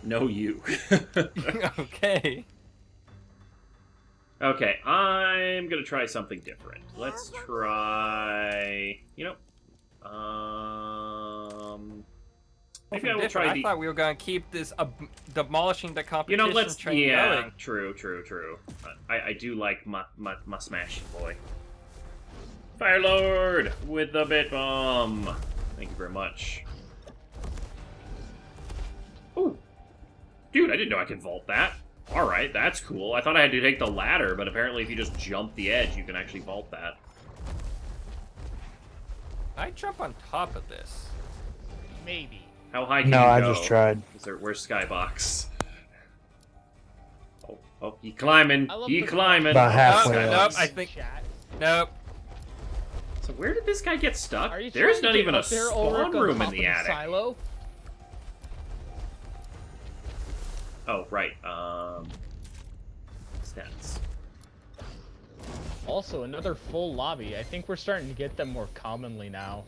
No, you. Okay. Okay, I'm gonna try something different. Let's try... maybe I will try the... I thought we were gonna keep this demolishing the competition let's... train Yeah, going. true. I do like my smashing boy. Fire Lord with the bit bomb. Thank you very much. Ooh. Dude, I didn't know I could vault that. Alright, that's cool. I thought I had to take the ladder, but apparently if you just jump the edge, you can actually vault that. I jump on top of this. Maybe. How high can you No, go? I just tried. Where's Skybox? Oh, he climbing. He the climbing. About halfway Nope, up. I think... Nope. So where did this guy get stuck? Are you There's trying not to even get a up there, spawn Ulrich, on room in top the of attic. Silo? Oh, right. Stats. Also, another full lobby. I think we're starting to get them more commonly now.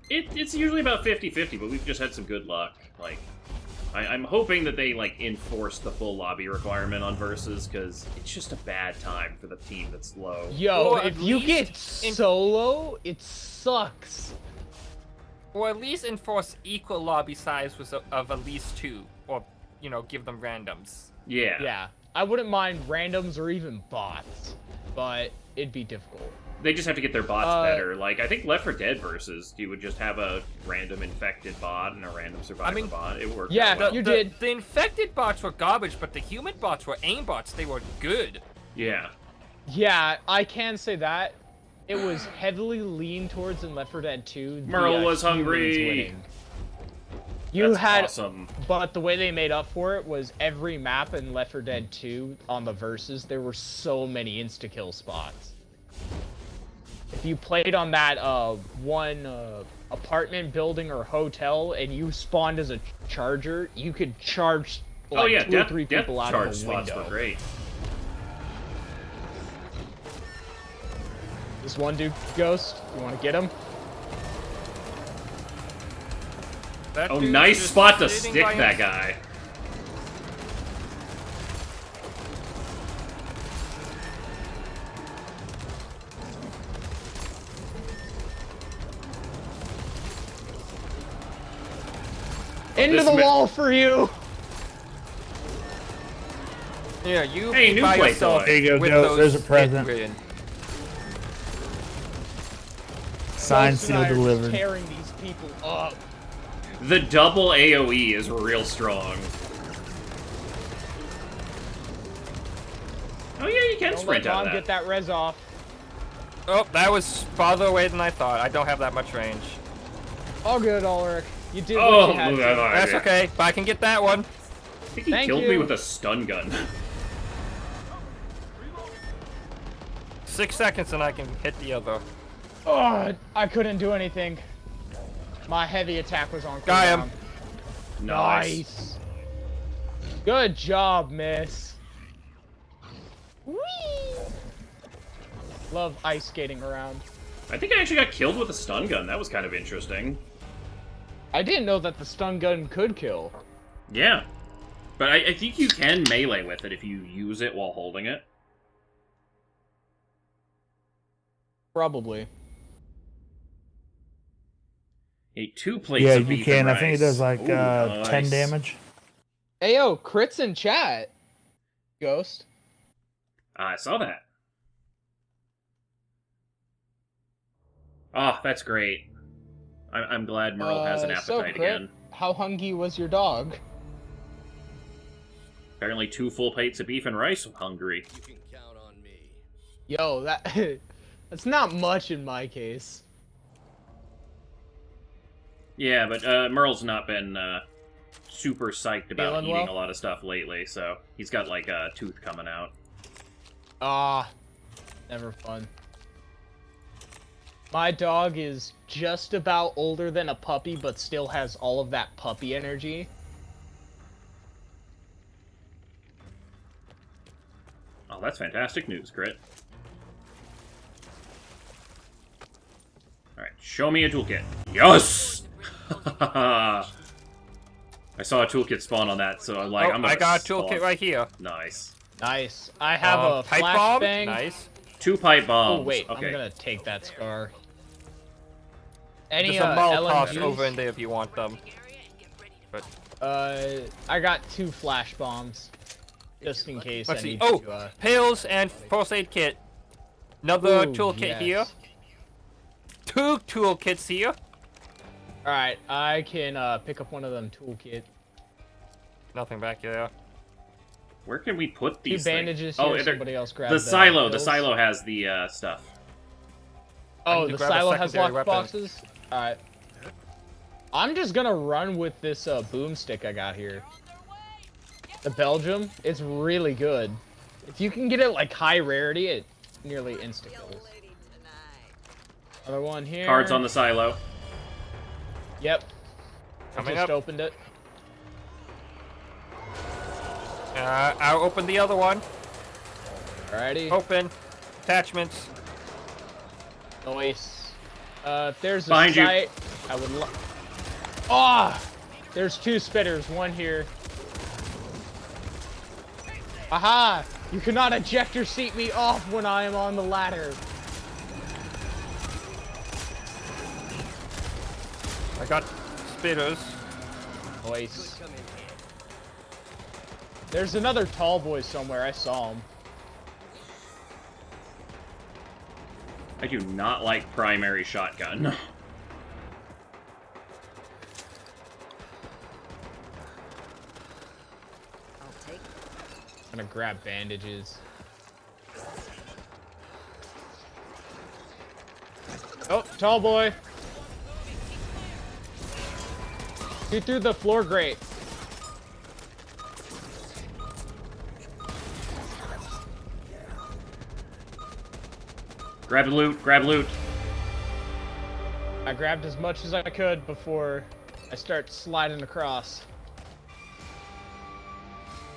It's usually about 50-50, but we've just had some good luck. Like, I'm hoping that they, like, enforce the full lobby requirement on Versus, because it's just a bad time for the team that's low. Yo, Well, if you get solo, it sucks. Or at least enforce equal lobby size of at least 2. Or, give them randoms. Yeah. Yeah, I wouldn't mind randoms or even bots, but it'd be difficult. They just have to get their bots better. Like, I think Left 4 Dead Versus, you would just have a random infected bot and a random survivor bot. It worked yeah, out well. you did. The infected bots were garbage, but the human bots were aimbots. They were good. Yeah. Yeah, I can say that. It was heavily leaned towards in Left 4 Dead 2. Merle was humans hungry. winning. You That's had, awesome. but the way they made up for it was every map in Left 4 Dead 2 on the Versus, there were so many insta-kill spots. If you played on that one apartment building or hotel and you spawned as a charger, you could charge like 2 or 3 people out of the window. Spots were great. This one dude, Ghost, you want to get him? That Oh, dude's nice just spot to sitting stick by that himself. guy. Into the wall for you! Yeah, you Hey, be new by plate yourself toy. There you go, with Joe. those There's a present. hit-rid. Signed, Ghost and I sealed, are just delivered. tearing these people up. The double AoE is real strong. Oh yeah, you can Don't let sprint out Tom of get that. that res off. Oh, that was farther away than I thought. I don't have that much range. All good, Ulrich. You did Oh, what you had to. That's okay, but I can get that one. I think he Thank killed you. me with a stun gun. 6 seconds and I can hit the other. Oh, I couldn't do anything. My heavy attack was on cooldown. Got him. Nice. Good job, miss. Whee! Love ice skating around. I think I actually got killed with a stun gun. That was kind of interesting. I didn't know that the stun gun could kill. Yeah. But I think you can melee with it if you use it while holding it. Probably. Ate 2 plates Yeah, of you beef can. and I think it rice. does like Ooh, 10 nice. damage. Ayo, crits in chat. Ghost. I saw that. Oh, that's great. I'm glad Merle has an So appetite Crit, again. how hungry was your dog? Apparently 2 full plates of beef and rice. I'm hungry. You can count on me. Yo, that's not much in my case. Yeah, but Merle's not been super psyched about Feeling eating well? a lot of stuff lately, so he's got like a tooth coming out. Ah, never fun. My dog is just about older than a puppy, but still has all of that puppy energy. Oh, that's fantastic news, Crit. Alright, show me a toolkit. Yes! I saw a toolkit spawn on that, so I'm like, Oh, I'm gonna I got a spawn. toolkit right here. Nice. Nice. I have a Pipe bomb. flashbang. Nice. 2 pipe bombs. Oh wait, okay. I'm gonna take that scar. Any There's some Molotovs LMGs? over in there if you want them. But I got 2 flash bombs, just in case let's I see. need Oh, to. pills and first aid kit. Another Ooh, toolkit yes. here. 2 toolkits here. All right, I can pick up one of them toolkit. Nothing back there. Where can we put 2 these bandages things? here. Somebody else grab the silo. The pills. silo has the stuff. Oh, need to the grab a silo has secondary locked weapon. boxes. All right. I'm just gonna run with this boomstick I got here. The Belgium, it's really good. If you can get it like high rarity, it nearly insta kills. Another one here. Cards on the silo. Yep. Coming I just up. opened it. I'll open the other one. Alrighty. Open. Attachments. Nice. If there's a Behind you. site, I would Ah! There's 2 spitters, one here. Aha! You cannot ejector seat me off when I am on the ladder. I got spitters. Nice. There's another tall boy somewhere, I saw him. I do not like primary shotgun. I'll take I'm gonna grab bandages. Oh, tall boy! Shoot through the floor grate. Grab loot. Grab loot. I grabbed as much as I could before I start sliding across.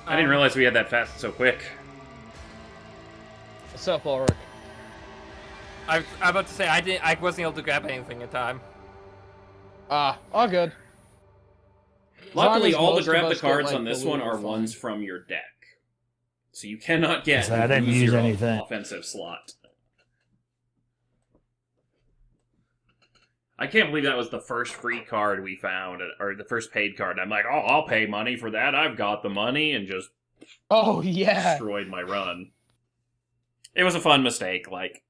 I didn't realize we had that fast so quick. What's up, Ulrich? I'm about to say I wasn't able to grab anything in time. All good. Luckily, as all the most of grab the us get, cards like, on the this loot, one we're are fine. ones from your deck. So you cannot get So I didn't lose use your anything. offensive slot. I can't believe that was the first free card we found, or the first paid card. I'm like, oh, I'll pay money for that. I've got the money, and just Oh, yeah. destroyed my run. It was a fun mistake. Like,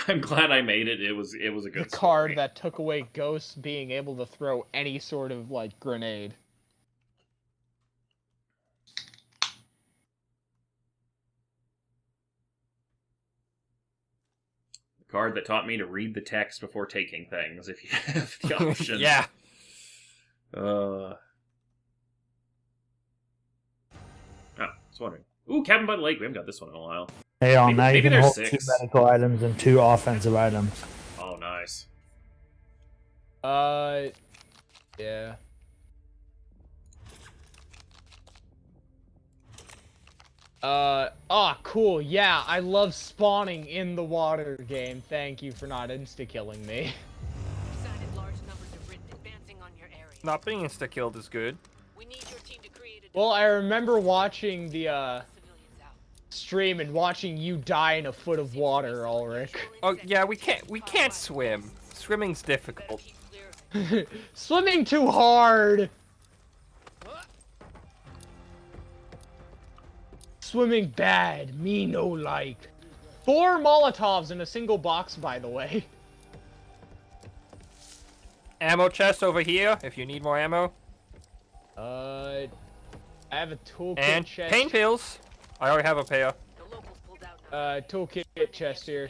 I'm glad I made it. It was a The good card story. that took away Ghosts being able to throw any sort of, like, grenade. The card that taught me to read the text before taking things, if you have the option. Yeah. Oh, I was wondering. Ooh, Cabin by the Lake. We haven't got this one in a while. Hey, on Maybe- now you maybe can there's hold 6. 2 medical items and 2 offensive items. Oh, nice. Yeah. Cool. Yeah, I love spawning in the water game. Thank you for not insta-killing me. decided large numbers of Ridden advancing on your area. Not being insta-killed is good. We need your team to create a Well, I remember watching the, civilians out. stream and watching you die in a foot of water, Ulrich. Oh yeah, we can't swim. Swimming's difficult. Keep clear. Swimming too hard! Swimming bad, me no like. 4 Molotovs in a single box, by the way. Ammo chest over here if you need more ammo. I have a toolkit And chest. pain pills. I already have a pair. The locals pulled out. Toolkit chest here.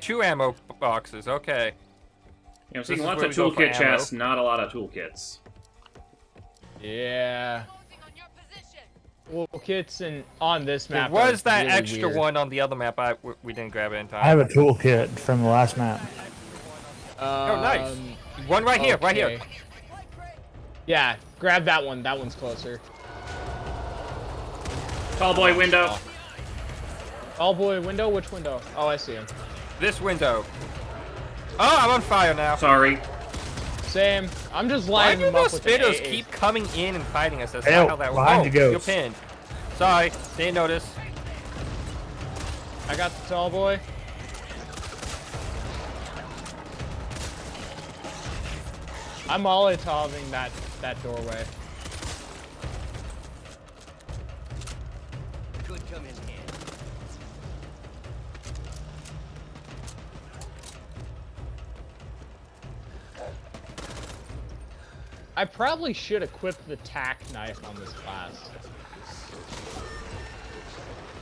2 ammo boxes. Okay. Yeah, I'm This seeing is lots where of we go for toolkit ammo. chests, not a lot of toolkits. Yeah. Focusing on your position. Toolkits and on this There map. was are that really extra weird. one on the other map. We didn't grab it in time. I have a toolkit from the last map. Oh, nice. One right here, right here. okay. Yeah, grab that one. That one's closer. Tall boy window. Oh boy, window? Which window? Oh, I see him. This window. Oh, I'm on fire now. Sorry. Same. I'm just Why lining do them up those with an spitters AA. keep coming in and fighting us? That's Hey, not how that works. behind you, You're Ghost. pinned. Sorry, didn't notice. I got the tall boy. I'm Molotoving that doorway. Could come in handy. I probably should equip the tack knife on this class.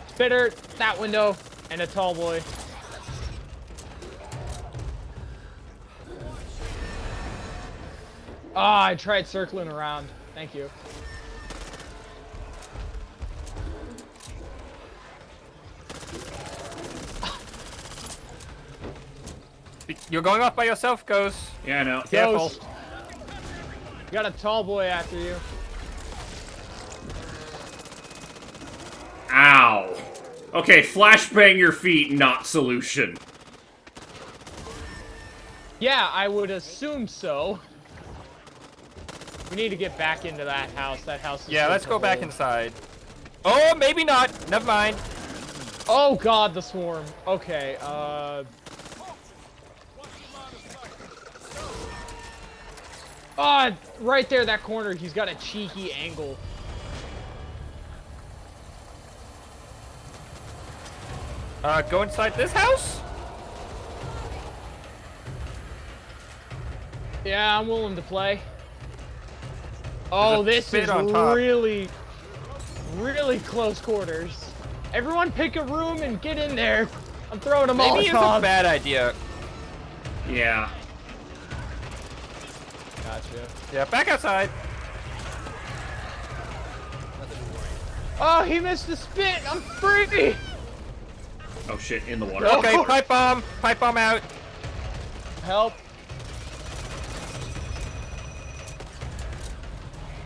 Spitter, that window, and a tall boy. Ah, I tried circling around. Thank you. You're going off by yourself, Ghost. Yeah, I know. Careful. Ghost. You got a tall boy after you. Ow. Okay, flashbang your feet, not solution. Yeah, I would assume so. We need to get back into that house. That house is Yeah, good let's to go back hold. inside. Oh, maybe not. Never mind. Oh god, the swarm. Okay, right there, that corner, he's got a cheeky angle. Go inside this house? Yeah, I'm willing to play. Oh, There's a this spit is on top. really close quarters. Everyone pick a room and get in there. I'm throwing a Maybe it's a Molotov. bad idea. Yeah. Gotcha. Yeah, back outside. Oh, he missed the spit. I'm free. Oh shit, in the water. No. Okay, pipe bomb. Pipe bomb out. Help.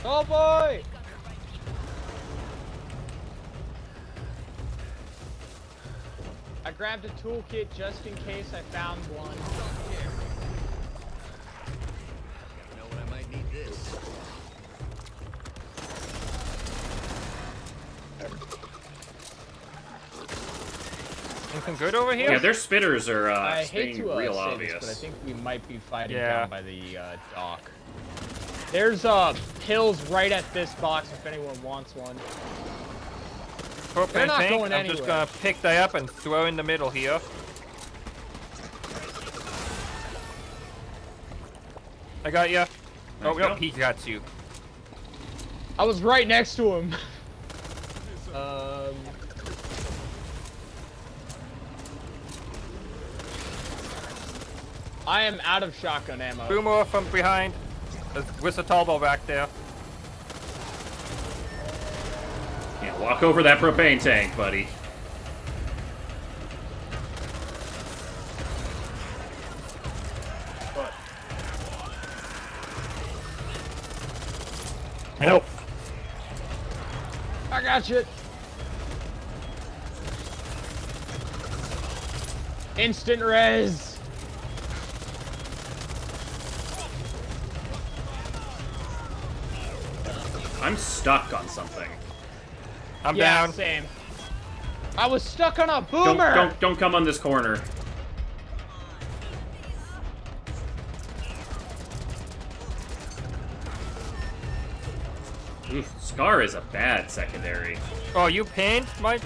Oh boy. I grabbed a toolkit just in case I found one. Never know when I might need this. Anything good over here? Yeah, their spitters are I hate staying to real say obvious. this, but I think we might be fighting Yeah. down by the dock. There's pills right at this box if anyone wants one. Propane They're not tank. going I'm just anywhere. gonna pick that up and throw in the middle here. I got you. Oh, you no, go. he got you. I was right next to him. I am out of shotgun ammo. Boomer from behind. With the tall ball back there. Yeah, walk over that propane tank, buddy. Help. I got you. Instant res. I'm stuck on something. I'm Yeah, down. same. I was stuck on a Don't, boomer. don't come on this corner. Oof, Scar is a bad secondary. Oh, you pinned, Mike?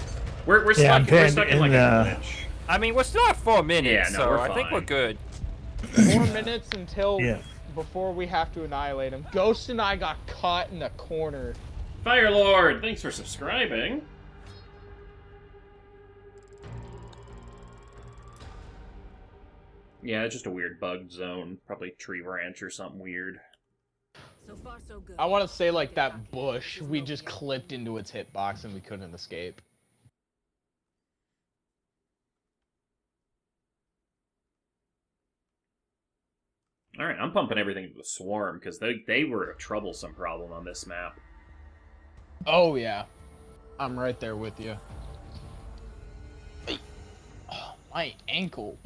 We're Yeah, stuck. I'm We're pinned stuck in in like the- a glitch. I mean, we're still at 4 minutes, Yeah, no, so we're I think we're fine. good. 4 minutes until Yeah. before we have to annihilate him. Ghost and I got caught in the corner. Firelord, thanks for subscribing. Yeah, it's just a weird bugged zone. Probably tree branch or something weird. So far, so good. I want to say like that bush, we just clipped into its hitbox and we couldn't escape. Alright, I'm pumping everything into the swarm, because they were a troublesome problem on this map. Oh yeah, I'm right there with you. Oh, my ankle.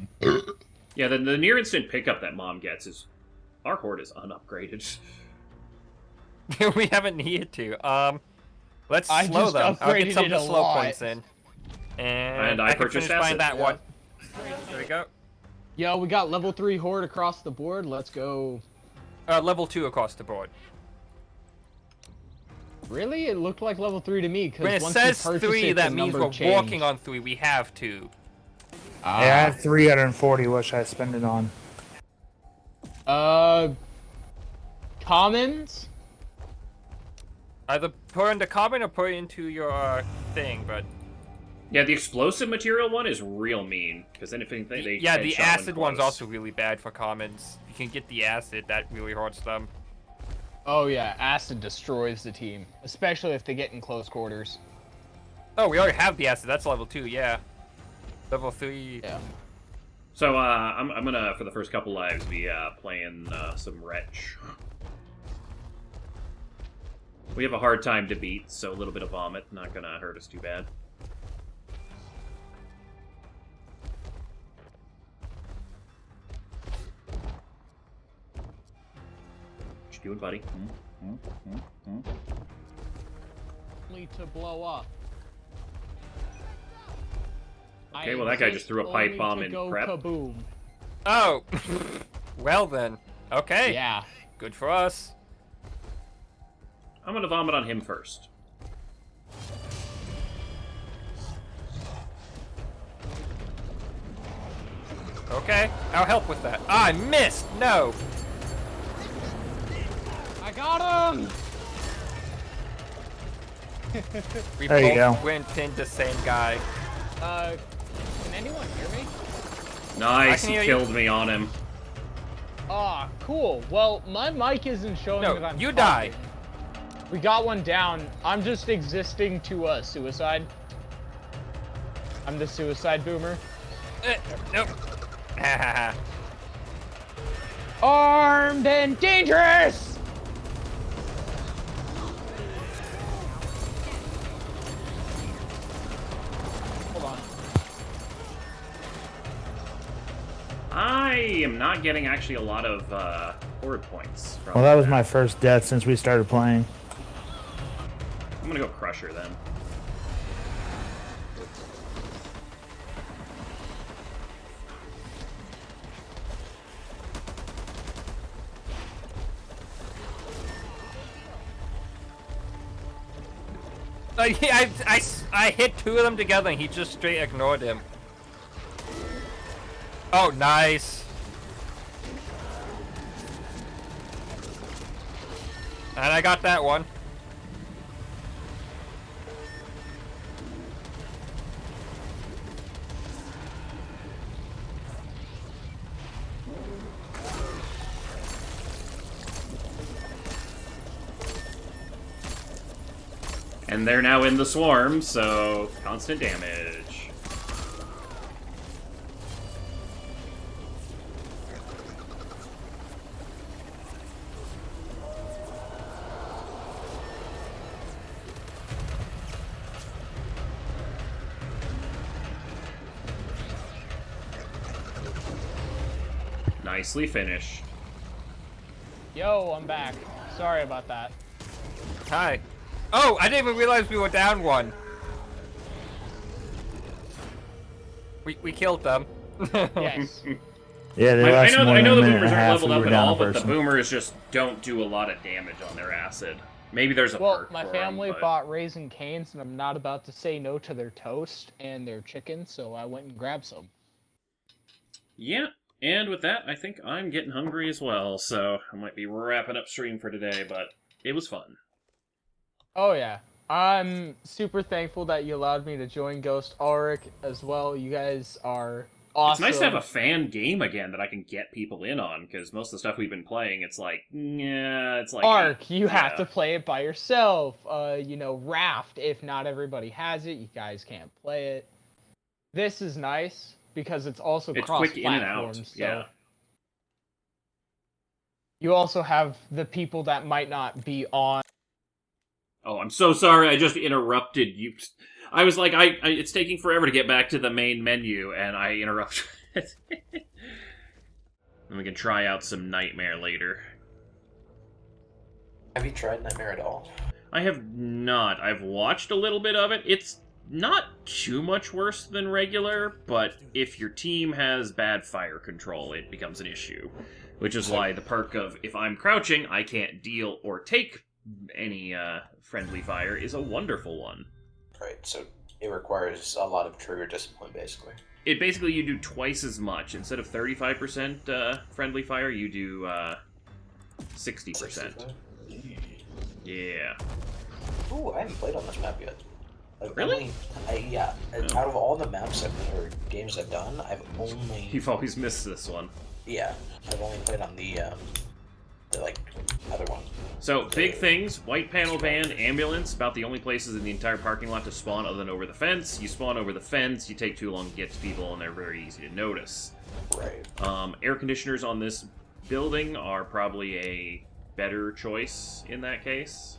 Yeah, the near instant pickup that Mom gets is Our horde is unupgraded. We haven't needed to. Let's I slow just them. I'll get upgraded some of it the a slow lot. points in. And I I can purchased finish buying acid. that Yeah. one. There we go. Yo, we got level 3 horde across the board. Let's go. Level 2 across the board. Really? It looked like level 3 to me. Because When it once says you purchase 3, it, that the means number we're changed. walking on 3. We have to. Yeah, I had 340. What should I spend it on? Commons? Either put it into common or put it into your thing, but... Yeah, the explosive material one is real mean, because then if anything, they Yeah, headshot the when acid one's close. also really bad for commons. You can get the acid, that really hurts them. Oh yeah, acid destroys the team. Especially if they get in close quarters. Oh, we already have the acid. That's level 2, yeah. Level 3... Yeah. So, I'm gonna, for the first couple lives, be playing some Wretch. We have a hard time to beat, so a little bit of vomit not gonna hurt us too bad. What you doing, buddy? Only to blow up. Okay, well, that guy just threw a pipe bomb in prep. Kaboom. Oh! Well then. Okay. Yeah. Good for us. I'm gonna vomit on him first. Okay, I'll help with that. Ah, I missed! No! I got him! We There you both go. went pinned the same guy. Can anyone hear me? Nice, can he hear you. killed me on him. Ah, cool. Well, my mic isn't showing No, that I'm you talking. die. We got one down. I'm just existing to suicide. I'm the suicide boomer. Nope. Hahaha. Armed and dangerous! Hold on. I am not getting actually a lot of horde points from Well, that was my first death since we started playing. I'm gonna go Crusher then. I hit 2 of them together and he just straight ignored him. Oh, nice. And I got that one. And they're now in the swarm, so constant damage. Nicely finished. Yo, I'm back. Sorry about that. Hi. Oh, I didn't even realize we were down one. We killed them. Yes. Yeah, they I last more know than the a minute boomers and a aren't half. leveled We up were at down all, a but the person. boomers just don't do a lot of damage on their acid. Maybe there's a Well, perk my for family 'em, but... bought Raisin Canes, and I'm not about to say no to their toast and their chicken, so I went and grabbed some. Yeah, and with that, I think I'm getting hungry as well, so I might be wrapping up stream for today, but it was fun. Oh yeah. I'm super thankful that you allowed me to join Ghost Auric as well. You guys are awesome. It's nice to have a fan game again that I can get people in on, because most of the stuff we've been playing, it's like, yeah, it's like... Ark, you have yeah. to play it by yourself. You know, Raft, if not everybody has it, you guys can't play it. This is nice, because it's also It's cross-platform. quick in and out, so yeah. you also have the people that might not be on. Oh, I'm so sorry, I just interrupted you. I was like, it's taking forever to get back to the main menu, and I interrupted. And we can try out some Nightmare later. Have you tried Nightmare at all? I have not. I've watched a little bit of it. It's not too much worse than regular, but if your team has bad fire control, it becomes an issue. Which is why the perk of, if I'm crouching, I can't deal or take any friendly fire is a wonderful one. Right, so it requires a lot of trigger discipline, basically. It basically, you do twice as much. Instead of 35% friendly fire, you do 60%. 65? Yeah. Ooh, I haven't played on this map yet. I've Really? Yeah. Oh. Out of all the maps or games I've done, I've only... You've always missed this one. Yeah, I've only played on the like, other one. So, big things, white panel van, ambulance, about the only places in the entire parking lot to spawn other than over the fence. You spawn over the fence, you take too long to get to people, and they're very easy to notice. Right. Air conditioners on this building are probably a better choice in that case.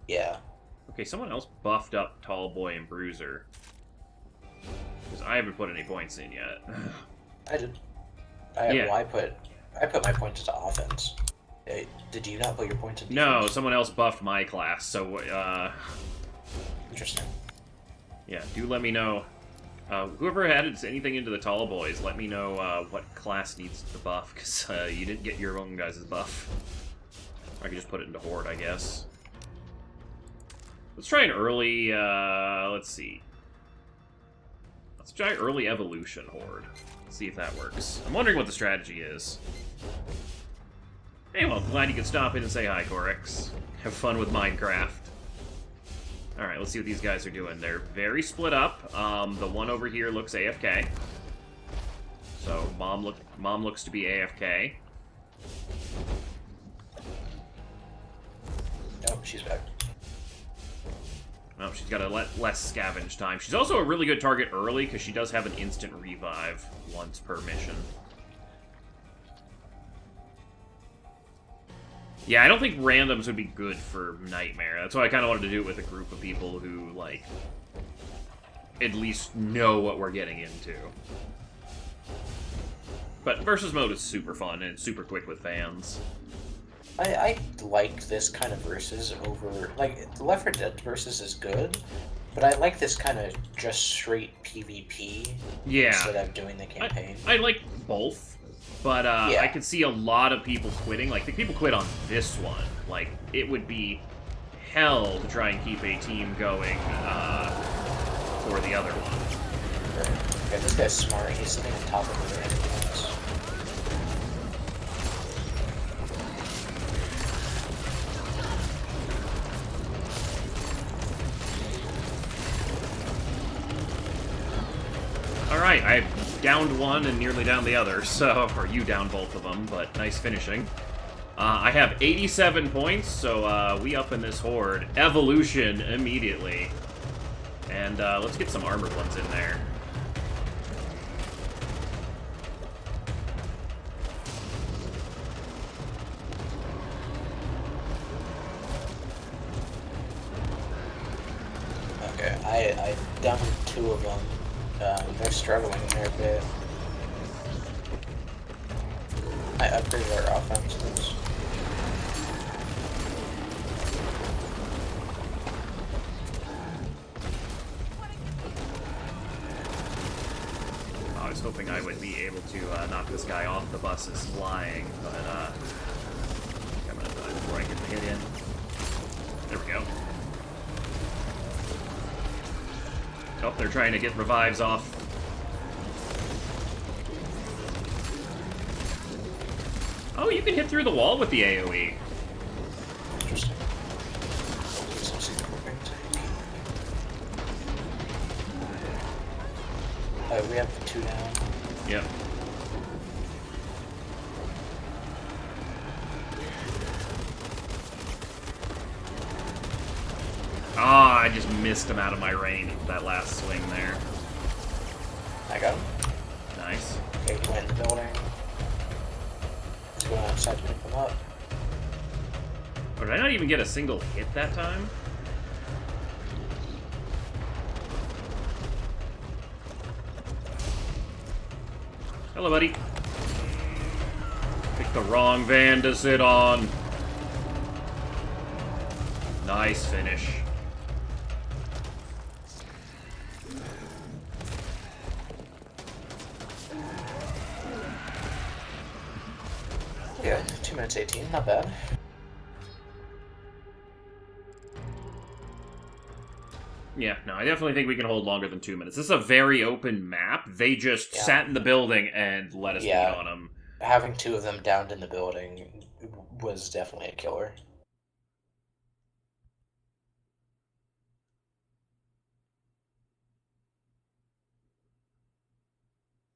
Yeah. Okay, someone else buffed up Tall Boy and Bruiser. Because I haven't put any points in yet. I did. Yeah. Well, I put my points into offense. Did you not put your points into No, defense? someone else buffed my class, so, Interesting. yeah, do let me know. Whoever added anything into the Tall Boys, let me know what class needs the buff, because you didn't get your own guys' buff. I could just put it into Horde, I guess. Let's try an early, let's see. Let's try early evolution Horde. See if that works. I'm wondering what the strategy is. Hey, well, glad you could stop in and say hi, Corix. Have fun with Minecraft. Alright, let's see what these guys are doing. They're very split up. The one over here looks AFK. So, Mom looks to be AFK. Oh, she's back. Oh, she's got a less scavenge time. She's also a really good target early, because she does have an instant revive once per mission. Yeah, I don't think randoms would be good for Nightmare. That's why I kind of wanted to do it with a group of people who, like, at least know what we're getting into. But versus mode is super fun, and it's super quick with fans. I like this kind of versus over... Like, the Left 4 Dead versus is good, but I like this kind of just straight PvP instead of doing the campaign. I like both, but Yeah. I could see a lot of people quitting. Like, the people quit on this one. Like, it would be hell to try and keep a team going for the other one. Right. Okay, this guy's smart. He's sitting on top of the ambulance. Alright, I downed one and nearly downed the other, so... Or you downed both of them, but nice finishing. I have 87 points, so we up in this Horde. Evolution immediately. And let's get some armored ones in there. Okay, I downed two of them. They're struggling there a bit. I upgraded our offenses. I was hoping I would be able to knock this guy off the buses flying, but I'm gonna die before I get the hit in. There we go. Oh, they're trying to get revives off. Oh, you can hit through the wall with the AoE. Interesting. We have two down. Yep. Ah, I just missed him out of my range with that last swing there. I got him. Nice. Okay, he went in the building. He's going outside to pick them up. Oh, did I not even get a single hit that time? Hello, buddy. the wrong van to sit on. Nice finish. Yeah, 2 minutes 18, not bad. Yeah, no, I definitely think we can hold longer than 2 minutes. This is a very open map. They just sat in the building and let us beat on them. Having 2 of them downed in the building was definitely a killer.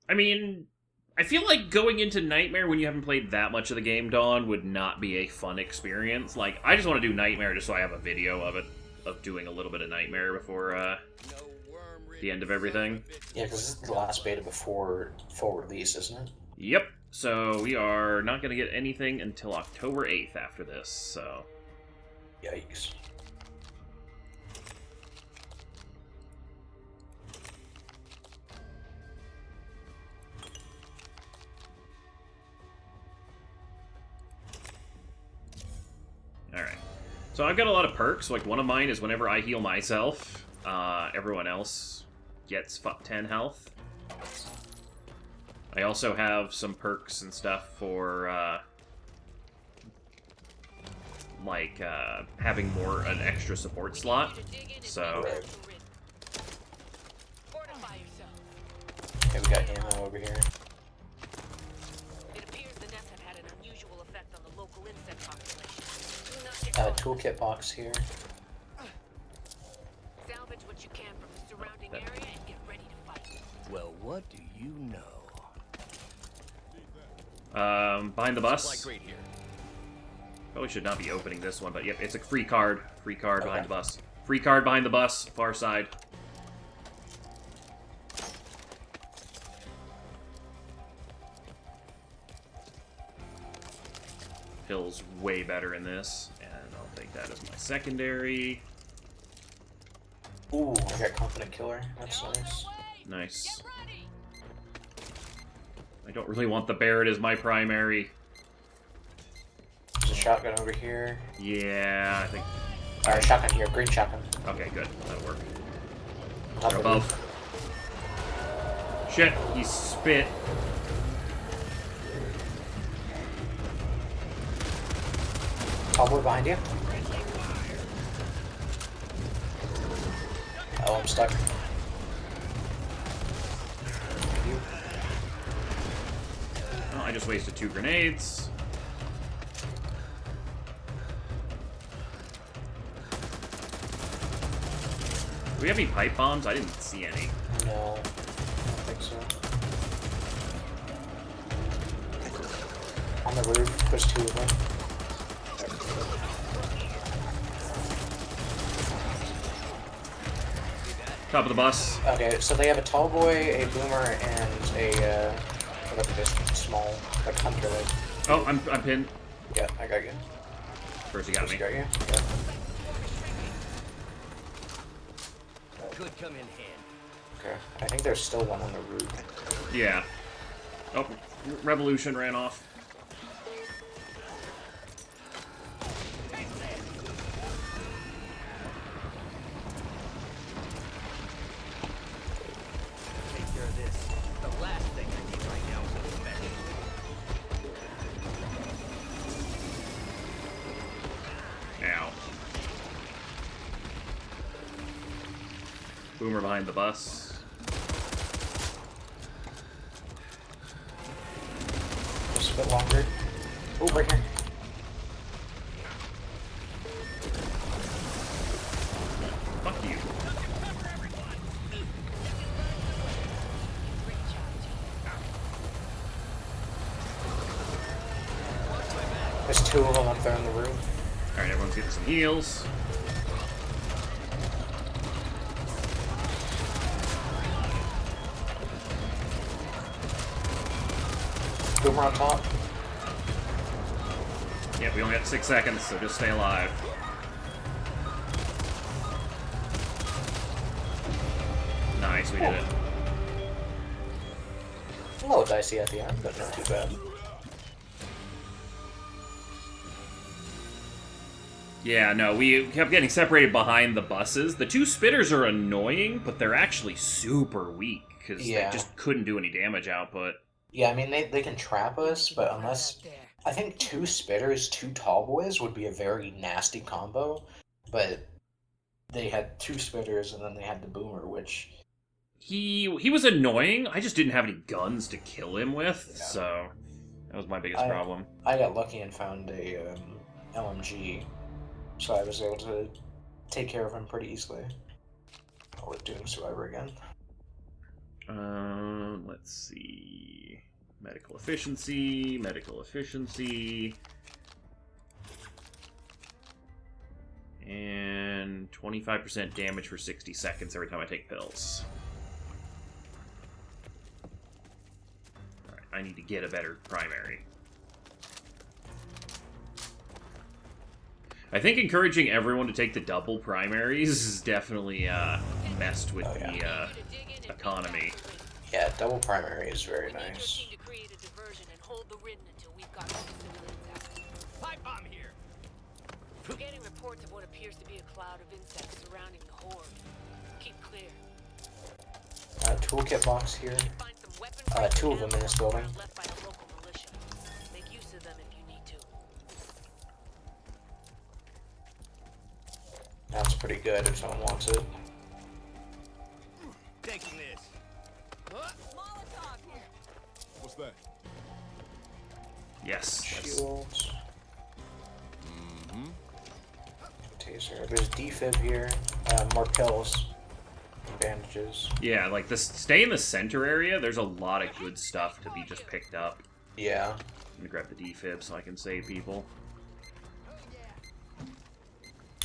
I mean, I feel like going into Nightmare when you haven't played that much of the game, Dawn, would not be a fun experience. Like, I just want to do Nightmare just so I have a video of it, of doing a little bit of Nightmare before the end of everything. Yeah, because this is the last beta before full release, isn't it? Yep. So we are not going to get anything until October 8th after this, so... Yikes. Alright. So I've got a lot of perks. Like, one of mine is whenever I heal myself, everyone else gets 10 health. I also have some perks and stuff for, having an extra support slot. So... Fortify yourself. Okay, we got ammo over here. It appears the nest have had an unusual effect on the local insect population. Do not get caught. Toolkit box here. Salvage what you can from the surrounding area and get ready to fight. Well, what do you know? Behind the bus. Like right here. Probably should not be opening this one, but yep, it's a free card. Free card behind the bus. Free card behind the bus, far side. Feels way better in this, and I'll take that as my secondary. Ooh, I got Confident Killer. That's nice. Nice. I don't really want the Barrett as my primary. There's a shotgun over here. Yeah, I think... Alright, shotgun here. Green shotgun. Okay, good. That'll work. Top They're of above. Shit, he spit. Tallboy behind you. Oh, I'm stuck. Oh, I just wasted 2 grenades. Do we have any pipe bombs? I didn't see any. No, I don't think so. On the roof, there's 2 of them. Top of the bus. Okay, so they have a tallboy, a boomer, and a whatever this small, like hunter. Like. Oh, I'm pinned. Yeah, I got you. First he got me. Got you. Yeah. Could come in handy. Okay, I think there's still one on the roof. Yeah. Oh, Revolution ran off. Take care of this. The last thing I need right now is a medic. Ow. Boomer behind the bus. Just a bit longer. Oh, right here. Fuck you. There's 2 of them up there on the roof. Alright, everyone's getting some heals. Boomer on top. Yeah, we only got 6 seconds, so just stay alive. Nice, we did it. A little dicey at the end, but not too bad. Yeah, no, we kept getting separated behind the buses. The two spitters are annoying, but they're actually super weak, because they just couldn't do any damage output. Yeah, I mean, they can trap us, but unless... I think 2 spitters, 2 tall boys would be a very nasty combo, but they had 2 spitters, and then they had the boomer, which... He was annoying, I just didn't have any guns to kill him with, so that was my biggest problem. I got lucky and found a LMG, so I was able to take care of him pretty easily. I'll let Doom Survivor again. Let's see... Medical efficiency, and 25% damage for 60 seconds every time I take pills. Alright, I need to get a better primary. I think encouraging everyone to take the double primaries is definitely messed with the economy. Yeah, double primary is very nice. Pipe bomb here. We're getting reports of what appears to be a cloud of insects surrounding the horde. Keep clear. Toolkit box here. Find some weapons 2 of them in this building. left by the local militia. Make use of them if you need to. That's pretty good if someone wants it. Taking this. What's that? Yes. Shields. Taser. There's defib here. More pills. Bandages. Yeah, like stay in the center area. There's a lot of good stuff to be just picked up. Yeah. I'm gonna grab the defib so I can save people.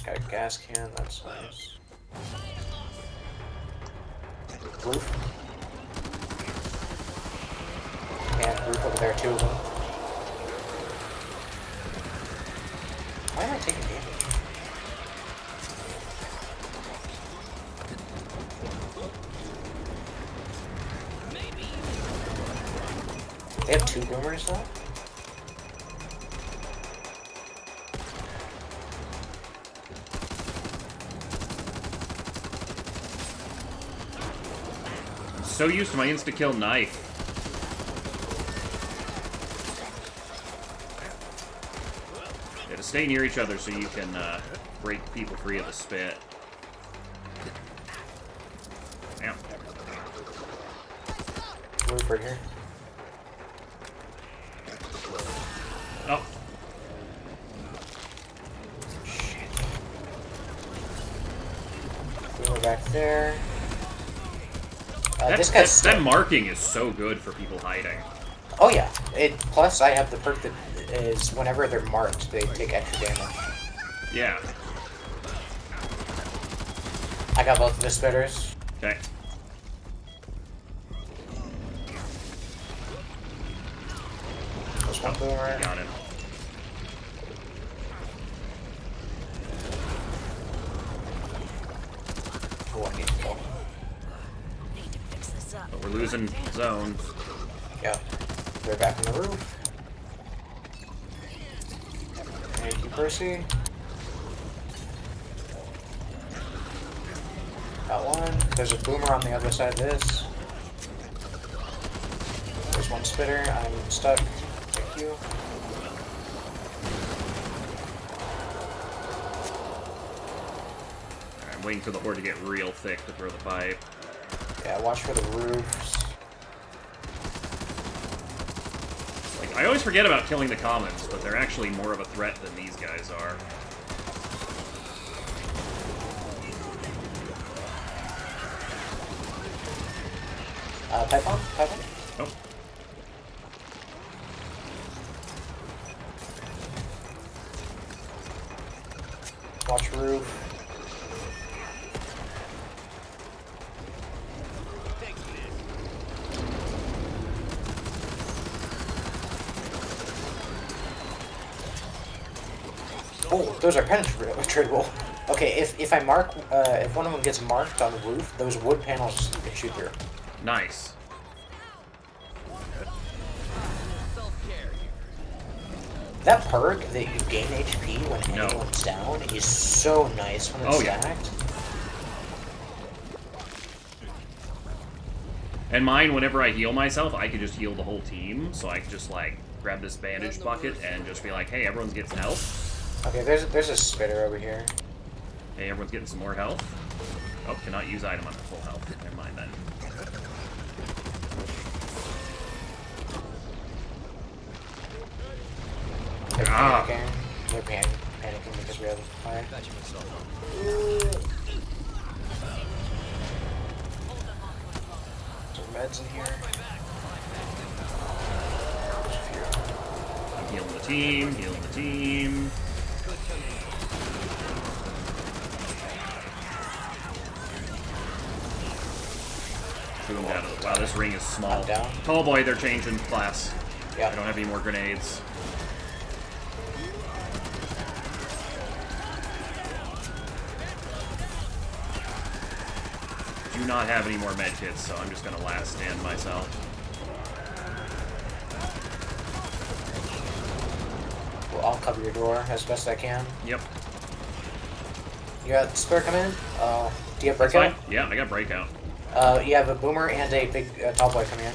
Got a gas can. That's nice. Roof. And roof over there, 2 of them. Why am I taking damage? They have 2 boomers though? I'm so used to my insta-kill knife. Yeah, to stay near each other so you can break people free of the spit. Damn. Roof right here. Oh. Shit. Boomer back there. That marking is so good for people hiding. Oh yeah. Plus I have the perk that is whenever they're marked, they take extra damage. Yeah. I got both of the spitters. Okay. There's one boomer. Got him. Oh, I need to kill him. But we're losing zones. Yeah. They're back on the roof. Thank you, Percy. Got one. There's a boomer on the other side of this. There's one spitter. I'm stuck. Thank you. I'm waiting for the horde to get real thick to throw the pipe. Yeah, watch for the roofs. Like, I always forget about killing the commons, but they're actually more of a threat than these guys are. Pipe bomb? Pipe bomb? Oh. Watch roof. Oh, those are penetratable. Okay, if I mark, if one of them gets marked on the roof, those wood panels can shoot through. That perk that you gain HP when anyone's down is so nice when it's stacked. And mine, whenever I heal myself, I can just heal the whole team, so I can just, like, grab this bandage bucket and just be like, hey, everyone's getting some health. Okay, there's a spitter over here. Hey, everyone's getting some more health. Oh, cannot use item on full health. Never mind then. They're panicking. They're panicking because we have fire. Some meds in here. I'm healing the team, healing the team. Boom, down to the, wow, this ring is small. Down. Oh boy, they're changing class. Yeah. I don't have any more grenades. Do not have any more medkits, so I'm just gonna last stand myself. Well, I'll cover your door as best I can. Yep. You got spare come in? Do you have That's breakout? fine. Yeah, I got breakout. You have a boomer and a big tall boy coming in.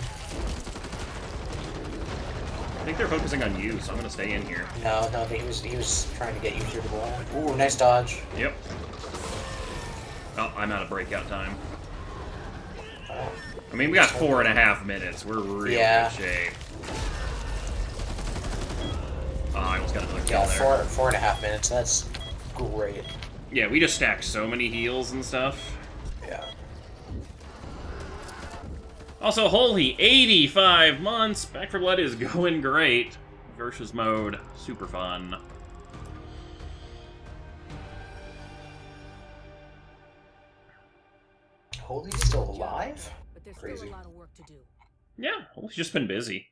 I think they're focusing on you, so I'm gonna stay in here. No, he was trying to get you through the wall. Ooh, nice dodge. Yep. Oh, I'm out of breakout time. I mean, we got 4.5 minutes. We're really in good shape. Oh, I almost got another kill there. 4.5 minutes. That's great. Yeah, we just stacked so many heals and stuff. Yeah. Also, holy 85 months! Back4Blood is going great. Versus mode, super fun. Holy's still alive? But there's Crazy. still a lot of work to do. Yeah, Holy's just been busy.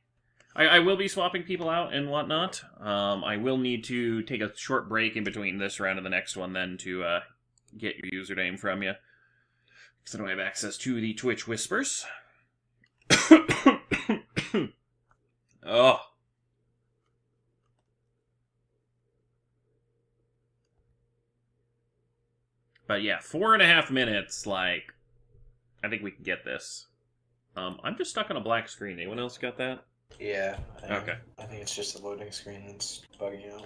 I will be swapping people out and whatnot. I will need to take a short break in between this round and the next one then to get your username from you. Because I don't have access to the Twitch Whispers. Oh. But yeah, 4.5 minutes, like, I think we can get this. I'm just stuck on a black screen. Anyone else got that? Yeah. Okay. I think it's just the loading screen that's bugging out.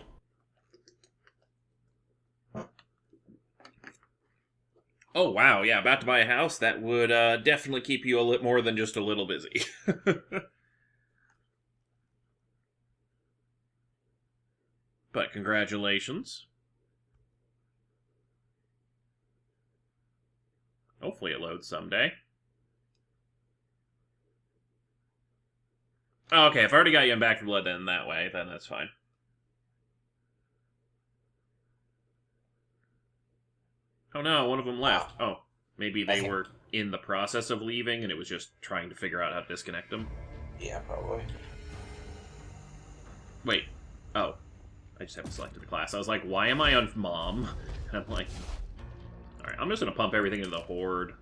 Oh, wow, yeah, about to buy a house? That would definitely keep you a little more than just a little busy. But congratulations. Hopefully it loads someday. Oh, okay, if I already got you in Back4Blood then that way, then that's fine. Oh no, one of them left. Oh, maybe they were in the process of leaving and it was just trying to figure out how to disconnect them. Yeah, probably. Wait. Oh. I just haven't selected the class. I was like, why am I on Mom? And I'm like... Alright, I'm just gonna pump everything into the Horde.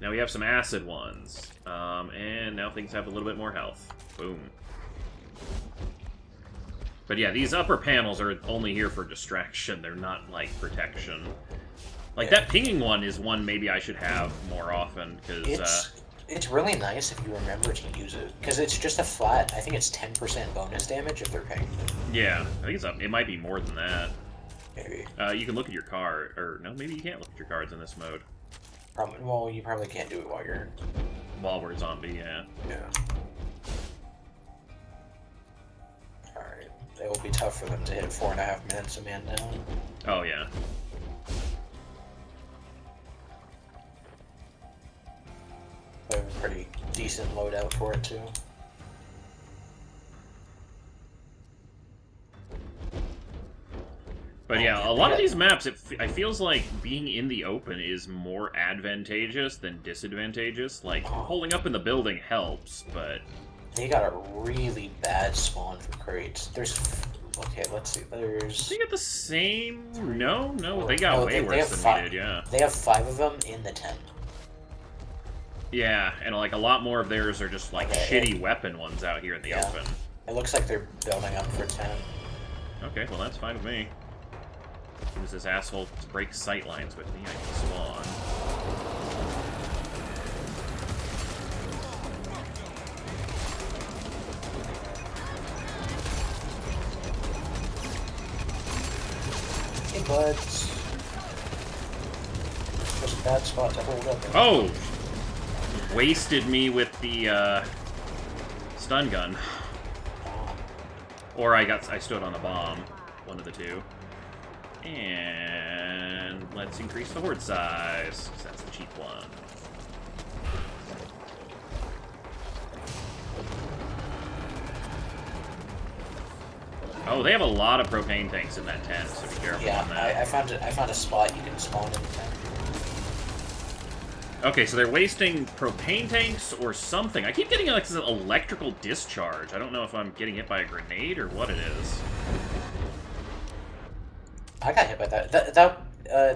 Now we have some acid ones. And now things have a little bit more health. Boom. But yeah, these upper panels are only here for distraction. They're not, like, protection. Like, that pinging one is one maybe I should have more often, because... It's really nice if you remember to use it, because it's just a flat, I think it's 10% bonus damage if they're pinged. Yeah, I think it's up. It might be more than that. Maybe. You can look at your card, or no, maybe you can't look at your cards in this mode. Well, you probably can't do it while we're zombie, yeah. Yeah. Alright. It will be tough for them to hit 4.5 minutes a man down. Oh, yeah. They have a pretty decent loadout for it, too. But yeah, a lot of these maps, it feels like being in the open is more advantageous than disadvantageous. Like, holding up in the building helps, but... They got a really bad spawn for crates. There's... Okay, let's see. There's... They get the same... No, they got way worse than we did, yeah. They have 5 of them in the 10. Yeah, and like a lot more of theirs are just like shitty weapon ones out here in the open. It looks like they're building up for 10. Okay, well that's fine with me. Who's this asshole to break sight lines with me? I can spawn. Hey, buds. Just a bad spot to hold up in. Oh! Wasted me with the, stun gun. Or I stood on a bomb. One of the two. And let's increase the horde size, 'cause that's the cheap one. Oh, they have a lot of propane tanks in that tent, so be careful Yeah, on that. I found a spot you can spawn in the tent. Okay, so they're wasting propane tanks or something. I keep getting like this electrical discharge. I don't know if I'm getting hit by a grenade or what it is. I got hit by that.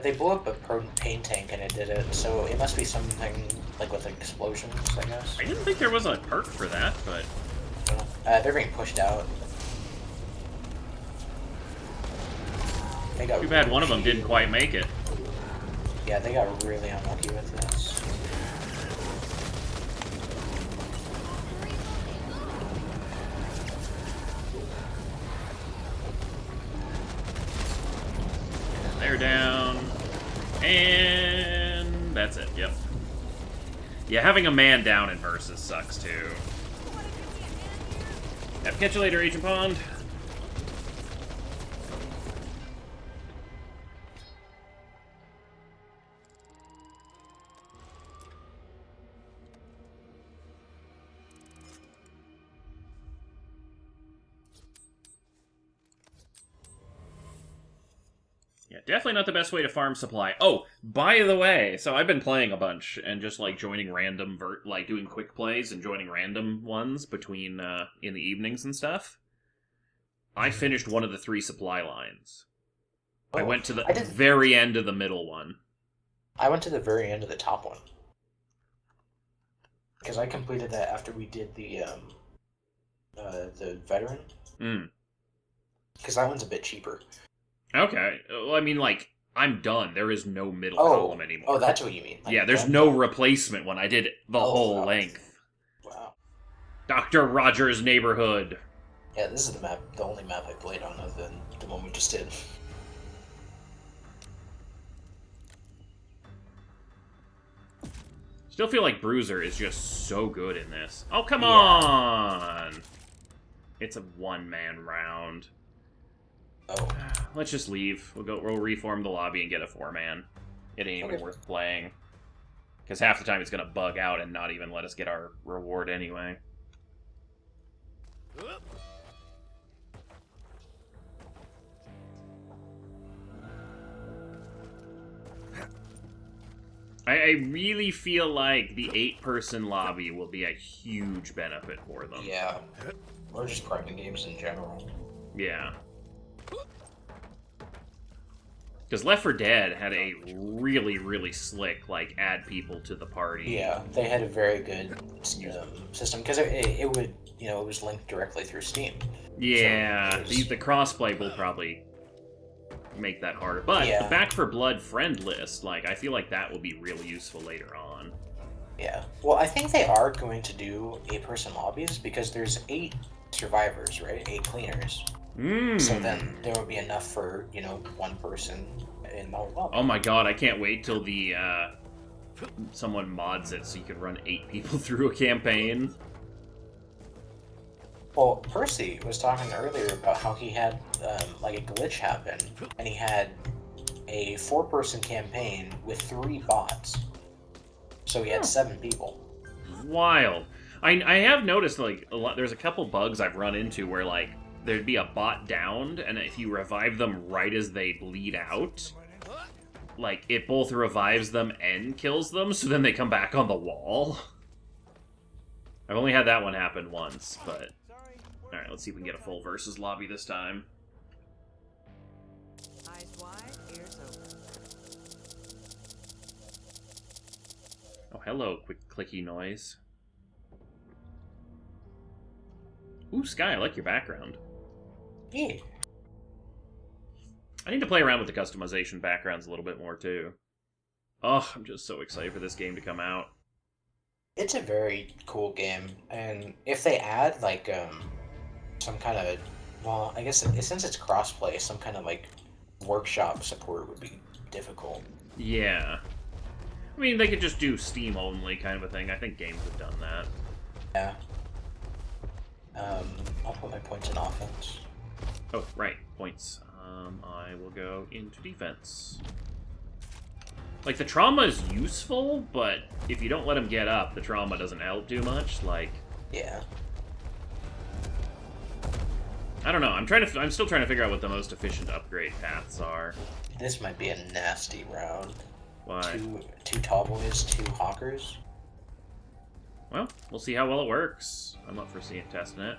They blew up a propane tank and it did it, so it must be something like with explosions, I guess. I didn't think there was a perk for that, but... They're being pushed out. They got Too bad one of them didn't quite make it. Yeah, they got really unlucky with this. They're down. And that's it, yep. Yeah, having a man down in Versus sucks too. Have catch you later, Agent Pond. Yeah, definitely not the best way to farm supply. Oh, by the way, so I've been playing a bunch and just like joining random like doing quick plays and joining random ones between in the evenings and stuff. I finished one of the 3 supply lines. I went to the very end of the middle one. I went to the very end of the top one. Because I completed that after we did the veteran. Because that one's a bit cheaper. Okay. Well, I mean, like, I'm done. There is no middle column anymore. Oh, that's what you mean. Like, yeah, there's no replacement when I did the whole length. Wow. Dr. Rogers' Neighborhood. Yeah, this is the map, the only map I played on other than the one we just did. Still feel like Bruiser is just so good in this. Oh, come on! It's a one-man round. Oh. Let's just leave. We'll reform the lobby and get a 4-man. It ain't even worth playing. Because half the time it's gonna bug out and not even let us get our reward anyway. I really feel like the 8-person lobby will be a huge benefit for them. Yeah. Or just private games in general. Yeah. Because Left 4 Dead had a really, really slick, like, add people to the party. Yeah, they had a very good system, because it would, you know, it was linked directly through Steam. Yeah, so the crossplay will probably make that harder. But the Back4Blood friend list, like, I feel like that will be really useful later on. Yeah. Well, I think they are going to do 8-person lobbies, because there's 8 survivors, right? 8 cleaners. So then there would be enough for, you know, 1 person in the whole lobby. Oh my god, I can't wait till the, someone mods it so you can run 8 people through a campaign. Well, Percy was talking earlier about how he had, like, a glitch happen, and he had a 4-person campaign with 3 bots. So he had 7 people. Wild. I have noticed, like, there's a couple bugs I've run into where, like, there'd be a bot downed, and if you revive them right as they bleed out, like, it both revives them and kills them, so then they come back on the wall. I've only had that one happen once, but... Alright, let's see if we can get a full versus lobby this time. Eyes wide, ears open. Oh, hello, quick clicky noise. Ooh, Sky, I like your background. Yeah. I need to play around with the customization backgrounds a little bit more, too. Oh, I'm just so excited for this game to come out. It's a very cool game, and if they add, like, some kind of... Well, I guess since it's crossplay, some kind of, like, workshop support would be difficult. Yeah. I mean, they could just do Steam only kind of a thing. I think games have done that. Yeah. I'll put my points in offense. Oh, right. Points. I will go into defense. Like, the trauma is useful, but if you don't let him get up, the trauma doesn't help too much. Like... Yeah. I don't know. I'm still trying to figure out what the most efficient upgrade paths are. This might be a nasty round. Why? Two tall boys, 2 Hockers. Well, we'll see how well it works. I'm up for testing it.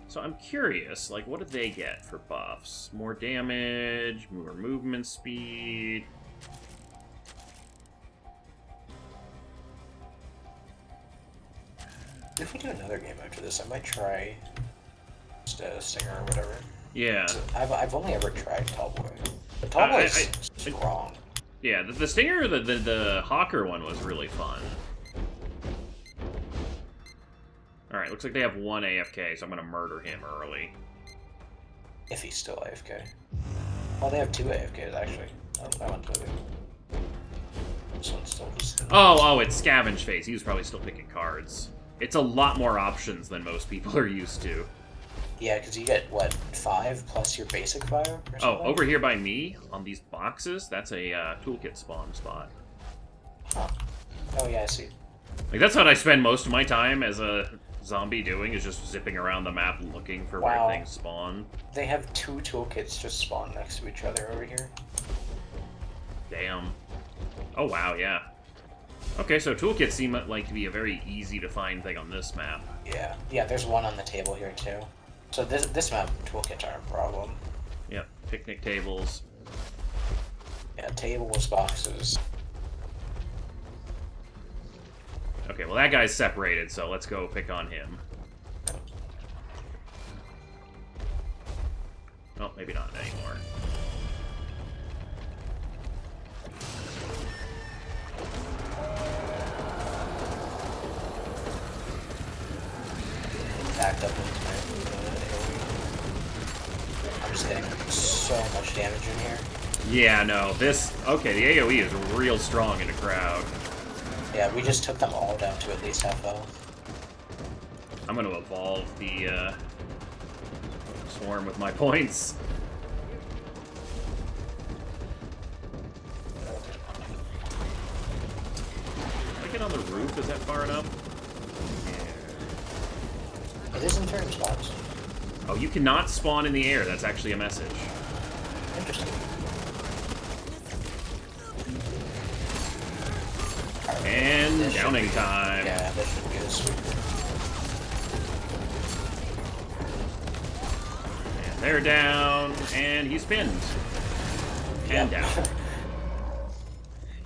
So I'm curious, like, what did they get for buffs? More damage, more movement speed. If we do another game after this, I might try just a Stinger or whatever. Yeah. I've only ever tried Tallboy. The Tallboy is strong. Yeah, the Stinger, the Hawker one was really fun. Alright, looks like they have 1 AFK, so I'm gonna murder him early. If he's still AFK. Oh, they have 2 AFKs, actually. Oh, that one's moving. This one's still just... Oh, it's Scavenge Phase. He was probably still picking cards. It's a lot more options than most people are used to. Yeah, because you get, what, 5 plus your basic fire? Or oh, over here by me, on these boxes, that's a toolkit spawn spot. Huh. Oh, yeah, I see. Like, that's what I spend most of my time as a zombie doing, is just zipping around the map looking for where things spawn. They have 2 toolkits just spawn next to each other over here. Damn. Oh, wow, yeah. Okay, so toolkits seem like to be a very easy to find thing on this map. Yeah. Yeah, there's one on the table here, too. So this map, toolkits aren't a problem. Yep, picnic tables. Yeah, tables, boxes. Okay, well that guy's separated, so let's go pick on him. Oh, maybe not anymore. Backed up into my AoE. I'm just getting so much damage in here. Yeah, no, this... Okay, the AoE is real strong in a crowd. Yeah, we just took them all down to at least half health. I'm gonna evolve the, swarm with my points. Can I get on the roof? Is that far enough? It is in turn spawns. Oh, you cannot spawn in the air. That's actually a message. Interesting. And downing time. Yeah, that should be a sweet. And they're down, and he's pinned. And down.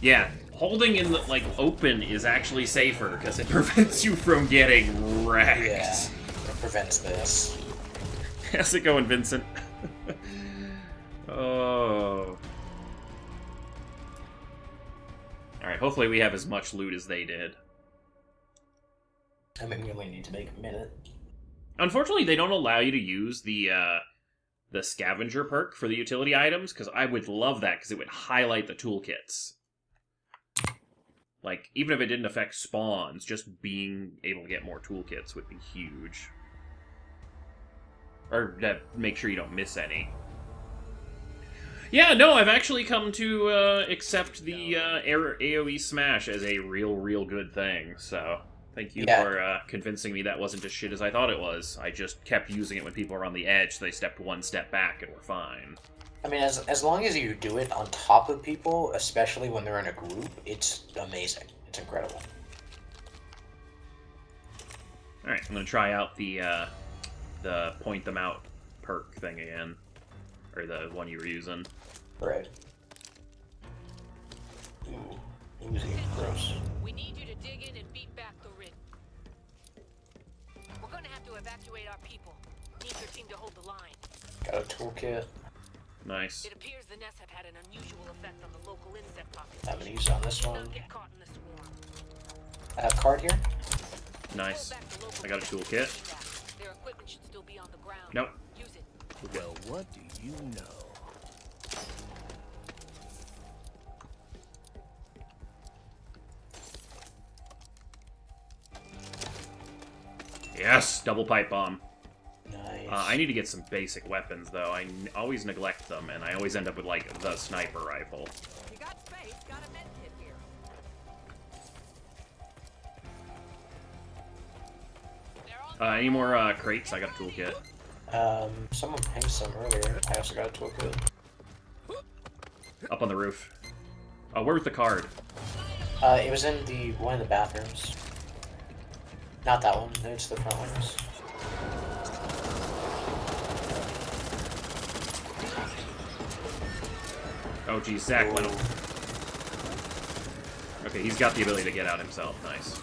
Yeah, holding in the, like, open is actually safer, because it prevents you from getting wrecked. Yeah, it prevents this. How's it going, Vincent? Oh. Alright, hopefully we have as much loot as they did. I mean, we only need to make a minute. Unfortunately, they don't allow you to use the scavenger perk for the utility items, because I would love that, because it would highlight the toolkits. Like, even if it didn't affect spawns, just being able to get more toolkits would be huge. Or to make sure you don't miss any. Yeah, no, I've actually come to accept the AoE Smash as a real good thing, so thank you for convincing me that wasn't as shit as I thought it was. I just kept using it when people were on the edge, so they stepped one step back and were fine. I mean, as long as you do it on top of people, especially when they're in a group, it's amazing. It's incredible. Alright, I'm gonna try out the point them out perk thing again. Or the one you were using. Right. Ooh. Oozy. Gross. We need you to dig in and beat back the ring. We're gonna have to evacuate our people. Need your team to hold the line. Got a toolkit. Nice. It appears the nests have had an unusual effect on the local insect population. I'm gonna use on this Do one. not get caught in the swarm. I have card here. Nice. Pull back the local I got a insect toolkit. feedback. Their equipment should still be on the ground. Nope. Use it. Well, what do you know? Yes, double pipe bomb. Nice. I need to get some basic weapons, though. I always neglect them, and I always end up with, like, the sniper rifle. You got space, got a med kit here. Any more crates? I got a toolkit. Someone pinged some earlier. I also got a toolkit. Up on the roof. Oh, where was the card? It was in one of the bathrooms. Not that one. It's the front ones. Oh, geez, Zach went. Okay, he's got the ability to get out himself. Nice.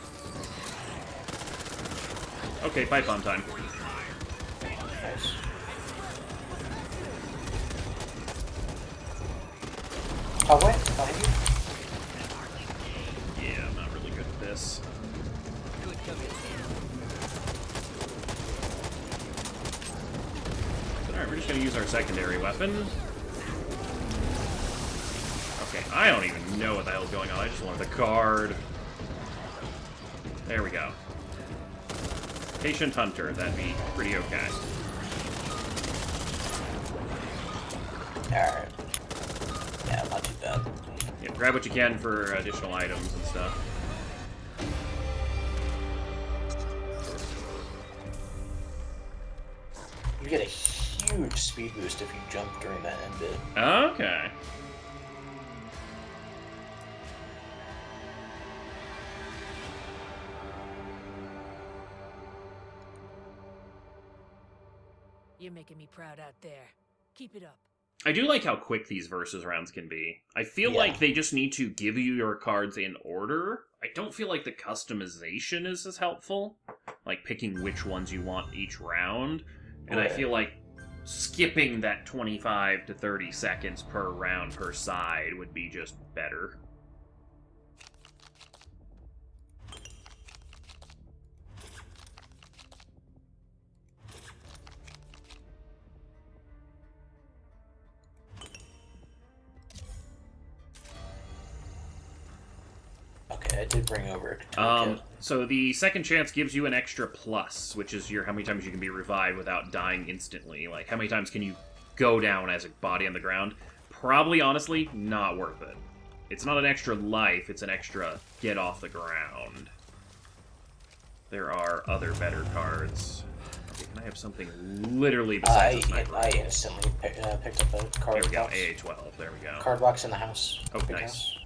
Okay, pipe bomb time. Nice. Oh, wait. Behind you? Yeah, I'm not really good at this. Alright, we're just gonna use our secondary weapon. Okay, I don't even know what the hell's going on. I just want the card. There we go. Patient Hunter, that'd be pretty okay. Alright. Yeah, not too bad. Yeah, grab what you can for additional items and stuff. You get a huge speed boost if you jump during that end bit. Okay. You're making me proud out there. Keep it up. I do like how quick these versus rounds can be. I feel like they just need to give you your cards in order. I don't feel like the customization is as helpful. Like picking which ones you want each round. And I feel like skipping that 25 to 30 seconds per round per side would be just better. Okay, I did bring over a toolkit. So the second chance gives you an extra plus, which is your how many times you can be revived without dying instantly. Like, how many times can you go down as a body on the ground? Probably, honestly, not worth it. It's not an extra life, it's an extra get off the ground. There are other better cards. Okay, can I have something literally besides the sniper? I instantly picked up a card There we go, box. AA-12, there we go. Card box in the house. Oh, Big nice. house.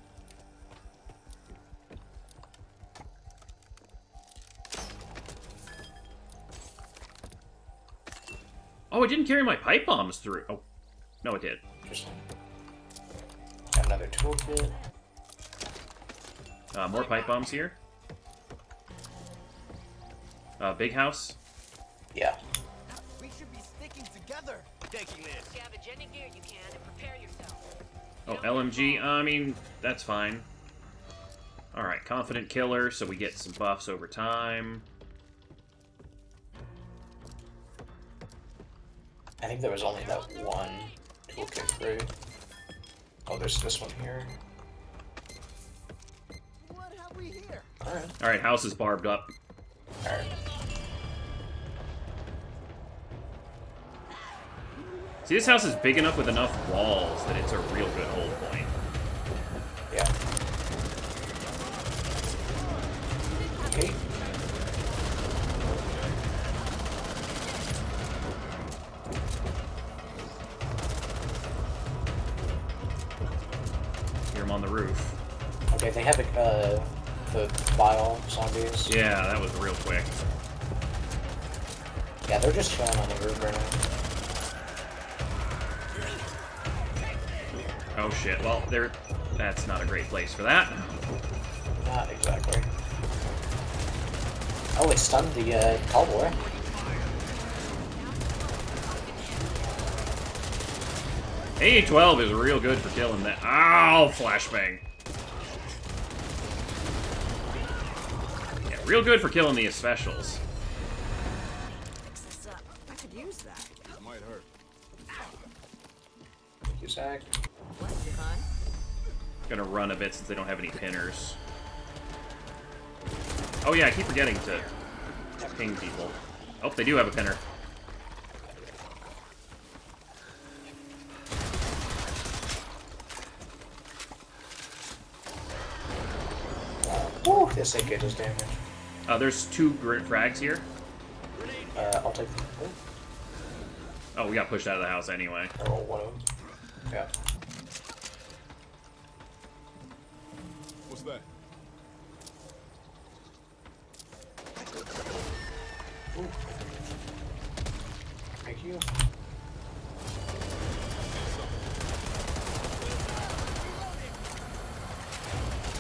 Oh, it didn't carry my pipe bombs through. Oh, no, it did. Interesting. Got another toolkit. More pipe bombs here. Big house. Yeah. We should be sticking together. Taking this. Scavenge any gear you can and prepare yourself. Oh, LMG. I mean, that's fine. Alright, Confident Killer, so we get some buffs over time. I think there was only that one toolkit, right? Oh, there's this one here. What have we here? Alright. Alright, house is barbed up. Alright. See, this house is big enough with enough walls that it's a real good hold point. Yeah. Okay. Hear them on the roof. Okay, they have the bile zombies. Yeah, that was real quick. Yeah, they're just chilling on the roof right now. Oh shit, well, that's not a great place for that. Not exactly. Oh, it stunned the tall boy. A12 is real good for killing that. Ow! Flashbang. Yeah, real good for killing the specials. Fix this up. I could use that. That might hurt. Thank you, Zach. Bless you, hon. Gonna run a bit since they don't have any pinners. Oh yeah, I keep forgetting to ping people. Oh, they do have a pinner. Woo, this ain't good as damage. There's 2 frags here. I'll take them. Oh, we got pushed out of the house anyway. Oh, one of them. Yeah. What's that? Ooh. Thank you.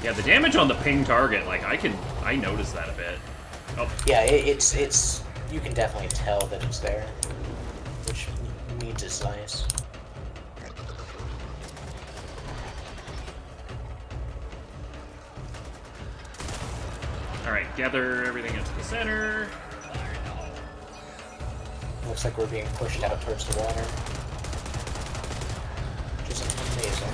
Yeah, the damage on the ping target, like, I noticed that a bit. Oh, Yeah, it's you can definitely tell that it's there, which means it's nice. alright, gather everything into the center. Looks like we're being pushed out towards the water, which is amazing.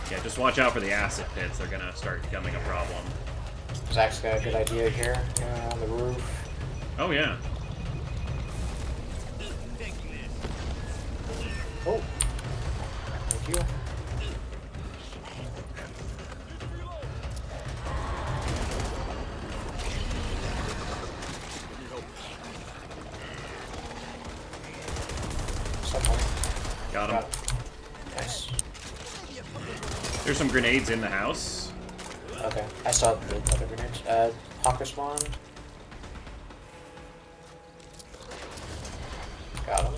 Yeah, just watch out for the acid pits. They're gonna start becoming a problem. Zach's got a good idea here, on the roof. Oh, yeah. Oh, thank you. Someone. Got him. Nice. There's some grenades in the house. Okay, I saw the other grenades. Hocker spawn. Got him.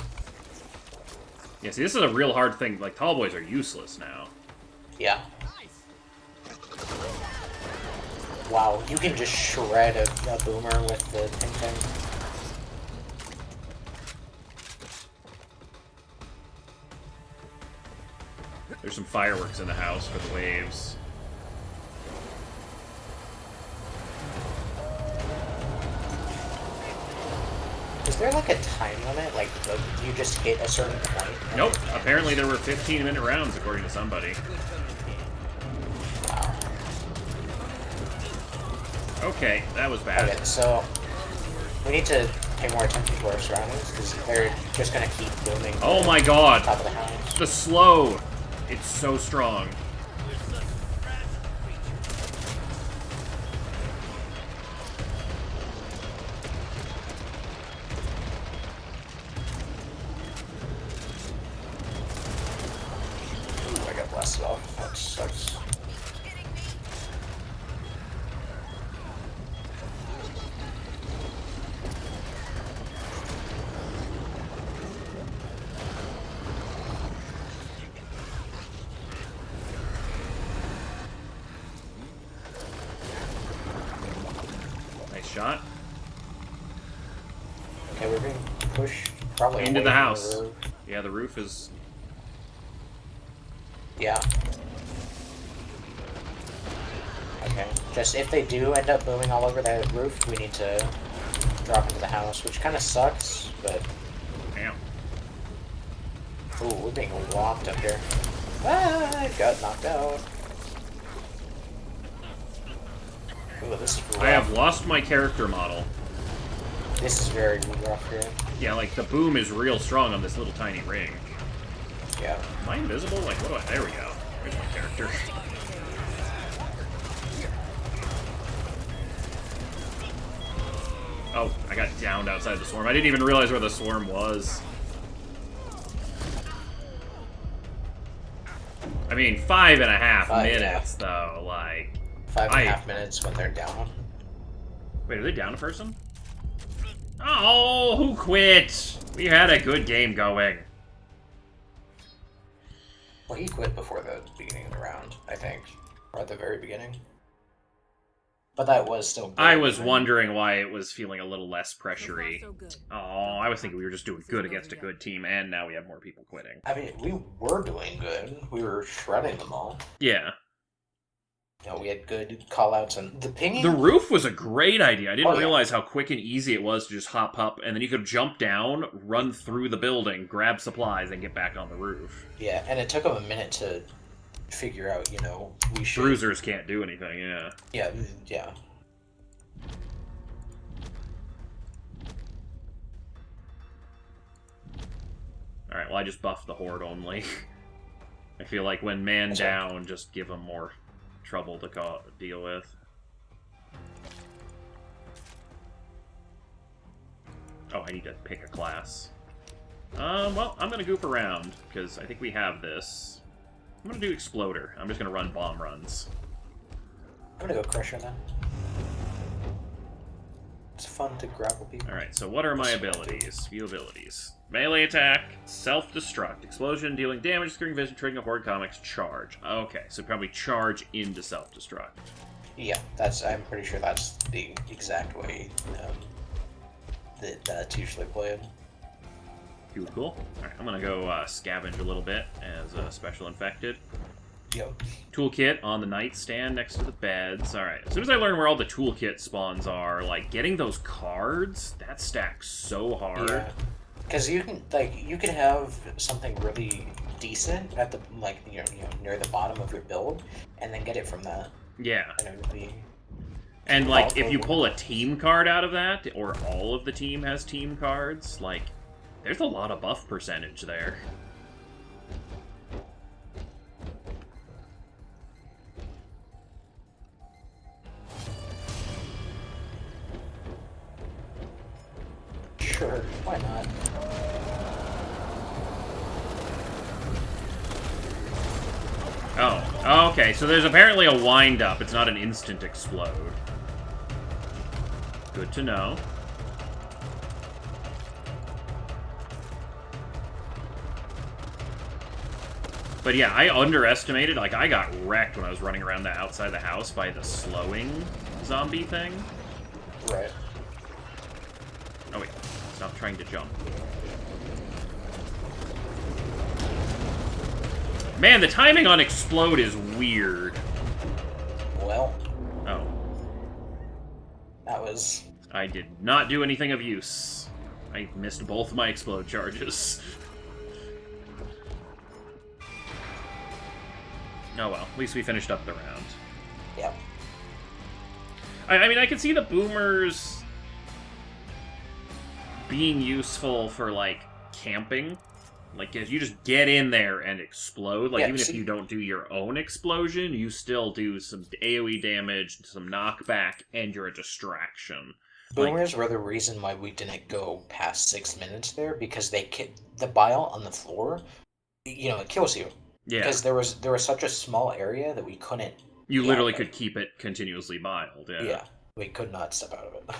Yeah, see, this is a real hard thing. Like, tall boys are useless now. Yeah. Wow, you can just shred a boomer with the ping thing. There's some fireworks in the house for the waves. Is there like a time limit? Like, you just hit a certain point? Nope. Apparently there were 15-minute rounds, according to somebody. Wow. Okay, that was bad. Okay, so we need to pay more attention to our surroundings because they're just gonna keep booming. Oh my god! Top of the house. The slow! It's so strong. Ooh, I got blasted off. That sucks. Shot Okay, we're being pushed probably into away the from house. roof. Yeah, the roof is. Yeah. Okay. Just if they do end up booming all over that roof, we need to drop into the house, which kind of sucks, but. Damn. Ooh, we're being locked up here. Ah, I got knocked out. Ooh, this is rough. I have lost my character model. This is very rough here. Yeah, like the boom is real strong on this little tiny ring. Yeah. Am I invisible? Like, what do I? There we go. There's my character. Oh, I got downed outside the swarm. I didn't even realize where the swarm was. I mean, 5.5 minutes, though. Like, 5.5 minutes when they're down. wait, are they down a person? Oh, who quit? We had a good game going. Well, he quit before the beginning of the round, I think. Or at the very beginning. But that was still good. I was wondering why it was feeling a little less pressury. Oh, I was thinking we were just doing good against a good team, and now we have more people quitting. I mean, we were doing good. We were shredding them all. Yeah. You know, we had good callouts, and the pinging... The roof was a great idea. I didn't realize how quick and easy it was to just hop up, and then you could jump down, run through the building, grab supplies, and get back on the roof. Yeah, and it took them a minute to figure out, you know, we should... Bruisers can't do anything, yeah. Yeah, yeah. Alright, well, I just buffed the horde only. I feel like when man down, just give them more trouble to deal with. Oh, I need to pick a class. Well, I'm gonna goof around, because I think we have this. I'm gonna do Exploder. I'm just gonna run bomb runs. I'm gonna go Crusher then. It's fun to grapple people. Alright, so what are my abilities? Few abilities. Melee attack, self-destruct, explosion, dealing damage, securing vision, triggering a horde comics, charge. Okay, so probably charge into self-destruct. Yeah, I'm pretty sure that's the exact way that's usually played. Cool. Alright, I'm gonna go scavenge a little bit as a special infected. Yep. Toolkit on the nightstand next to the beds. Alright, as soon as I learn where all the toolkit spawns are, like, getting those cards, that stacks so hard. Yeah. Because you can have something really decent at the, like, you know, near the bottom of your build, and then get it from that. Yeah. And it would be... And, like, if you pull a team card out of that, or all of the team has team cards, like, there's a lot of buff percentage there. Sure, why not? Oh, okay, so there's apparently a wind-up. It's not an instant explode. Good to know. But yeah, I underestimated, like, I got wrecked when I was running around the outside of the house by the slowing zombie thing. Right. Oh wait, stop trying to jump. Man, the timing on explode is weird. Well. Oh. That was... I did not do anything of use. I missed both my explode charges. Oh well, at least we finished up the round. Yeah. I mean, I can see the boomers being useful for, like, camping. Like, if you just get in there and explode, like, Yeah, even if you don't do your own explosion, you still do some AoE damage, some knockback, and you're a distraction. Boomers were the reason why we didn't go past 6 minutes there, because the bile on the floor, you know, it kills you. Yeah. Because there was such a small area that we couldn't... You literally could keep it continuously biled, yeah. Yeah, we could not step out of it.